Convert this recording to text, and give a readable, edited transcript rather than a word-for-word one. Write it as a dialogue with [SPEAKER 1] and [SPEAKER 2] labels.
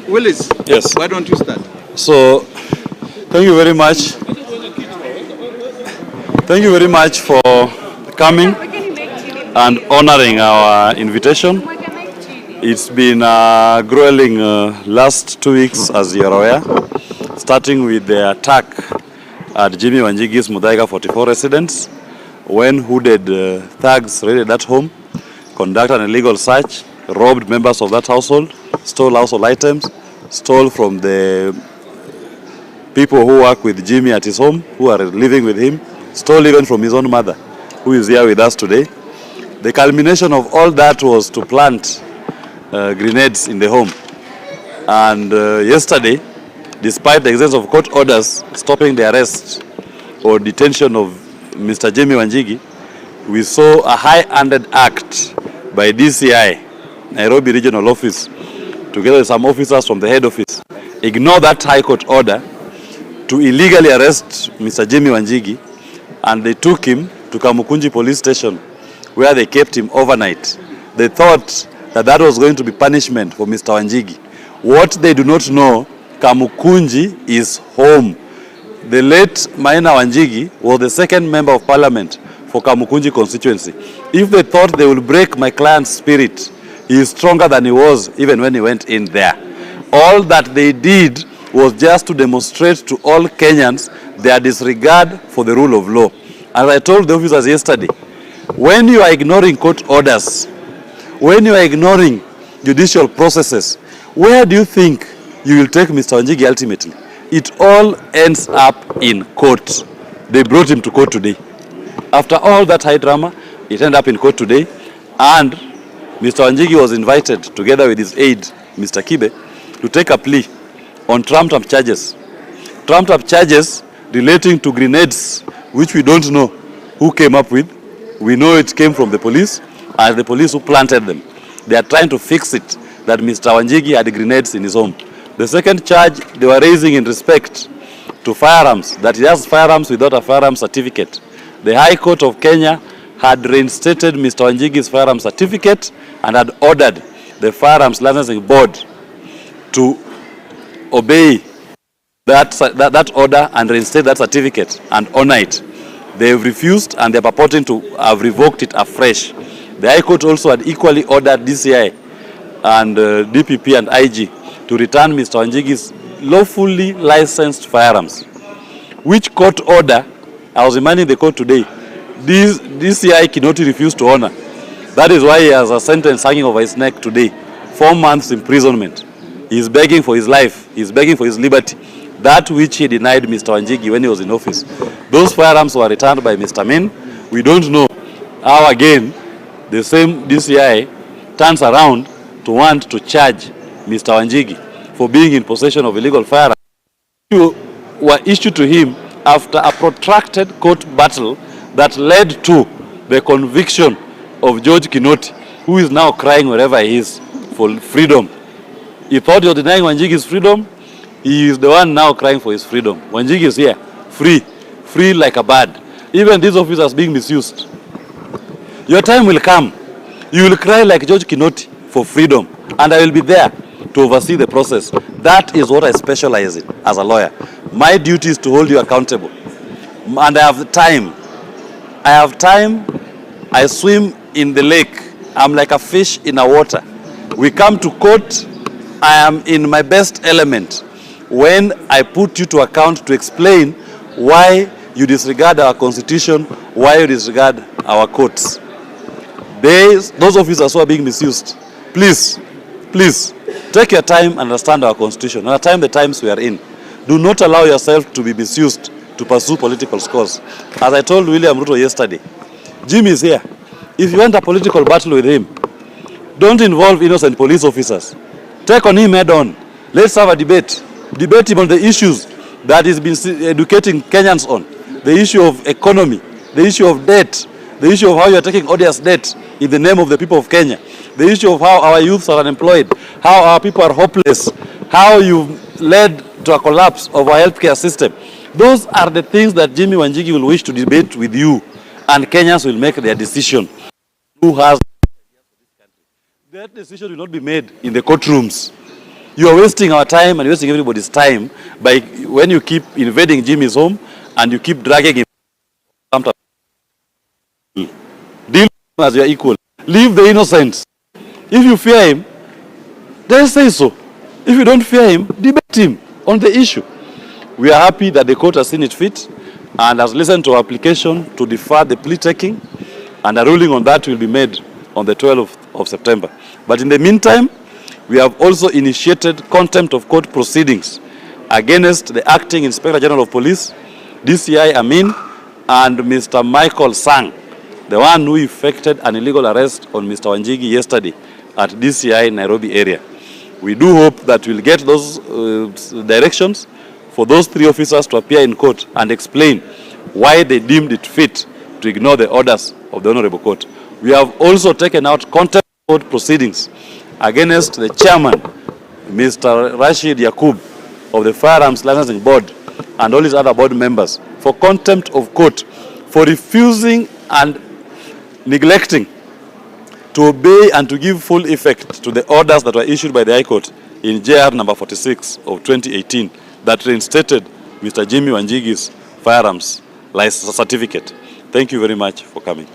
[SPEAKER 1] Willis,
[SPEAKER 2] yes.
[SPEAKER 1] Why don't you start?
[SPEAKER 2] So, thank you very much. Thank you very much for coming and honoring our invitation. It's been a grueling last 2 weeks, as you're aware, starting with the attack at Jimmy Wanjigi'S Muthaiga 44 residence, when hooded thugs raided that home, conducted an illegal search, robbed members of that household, stole household items, stole from the people who work with Jimmy at his home, who are living with him, stole even from his own mother, who is here with us today. The culmination of all that was to plant grenades in the home. And yesterday, despite the existence of court orders stopping the arrest or detention of Mr. Jimmy Wanjigi, we saw a high-handed act by DCI, Nairobi Regional Office, together with some officers from the head office, ignore that high court order to illegally arrest Mr. Jimmy Wanjigi, and they took him to Kamukunji police station, where they kept him overnight. They thought that that was going to be punishment for Mr. Wanjigi. What they do not know, Kamukunji is home. The late Maina Wanjigi was the second member of parliament for Kamukunji constituency. If they thought they would break my client's spirit, he is stronger than he was even when he went in there. All that they did was just to demonstrate to all Kenyans their disregard for the rule of law. As I told the officers yesterday, when you are ignoring court orders, when you are ignoring judicial processes, where do you think you will take Mr. Wanjigi ultimately? It all ends up in court. They brought him to court today. After all that high drama, it ended up in court today, and Mr. Wanjigi was invited, together with his aide, Mr. Kibe, to take a plea on trumped-up charges. Trumped-up charges relating to grenades, which we don't know who came up with. We know it came from the police, and the police who planted them. They are trying to fix it, that Mr. Wanjigi had grenades in his home. The second charge they were raising in respect to firearms, that he has firearms without a firearms certificate. The High Court of Kenya had reinstated Mr. Wanjigi's firearms certificate and had ordered the Firearms Licensing Board to obey that order and reinstate that certificate and honor it. They have refused, and they are purporting to have revoked it afresh. The High Court also had equally ordered DCI and DPP and IG to return Mr. Wanjigi's lawfully licensed firearms, which court order, I was reminding the court today, DCI Kinoti refused to honor. That is why he has a sentence hanging over his neck today, 4 months imprisonment. He is begging for his life, he is begging for his liberty, that which he denied Mr. Wanjigi when he was in office. Those firearms were returned by Mr. Min. We don't know how again the same DCI turns around to want to charge Mr. Wanjigi for being in possession of illegal firearms. Were issued to him after a protracted court battle that led to the conviction of George Kinoti, who is now crying wherever he is for freedom. He thought he was denying Wanjigi's freedom. He is the one now crying for his freedom. Wanjigi is here, free like a bird. Even these officers being misused. Your time will come. You will cry like George Kinoti for freedom, and I will be there to oversee the process. That is what I specialize in as a lawyer. My duty is to hold you accountable. And I have the time. I swim in the lake. I'm like a fish in a water. We come to court. I am in my best element when I put you to account to explain why you disregard our constitution, why you disregard our courts. Those officers who are being misused, please, take your time and understand our constitution. Understand the times we are in. Do not allow yourself to be misused to pursue political scores. As I told William Ruto yesterday, Jimmy is here. If you want a political battle with him, don't involve innocent police officers. Take on him head on. Let's have a debate. Debate him on the issues that he's been educating Kenyans on. The issue of economy, the issue of debt, the issue of how you are taking odious debt in the name of the people of Kenya, the issue of how our youths are unemployed, how our people are hopeless, how you've led to a collapse of our healthcare system. Those are the things that Jimmy Wanjigi will wish to debate with you, and Kenyans will make their decision. Who has That decision will not be made in the courtrooms. You are wasting our time and wasting everybody's time by when you keep invading Jimmy's home and you keep dragging him. Deal as you are equal. Leave the innocents. If you fear him, then say so. If you don't fear him, debate him on the issue. We are happy that the court has seen it fit and has listened to our application to defer the plea taking, and a ruling on that will be made on the 12th of September. But in the meantime, we have also initiated contempt of court proceedings against the Acting Inspector General of Police, DCI Amin, and Mr. Michael Sang, the one who effected an illegal arrest on Mr. Wanjigi yesterday at DCI Nairobi area. We do hope that we'll get those directions for those 3 officers to appear in court and explain why they deemed it fit to ignore the orders of the Honorable Court. We have also taken out contempt of court proceedings against the chairman, Mr. Rashid Yakub, of the Firearms Licensing Board, and all his other board members for contempt of court for refusing and neglecting to obey and to give full effect to the orders that were issued by the High Court in JR number 46 of 2018 that reinstated Mr. Jimmy Wanjigi'S firearms license certificate. Thank you very much for coming.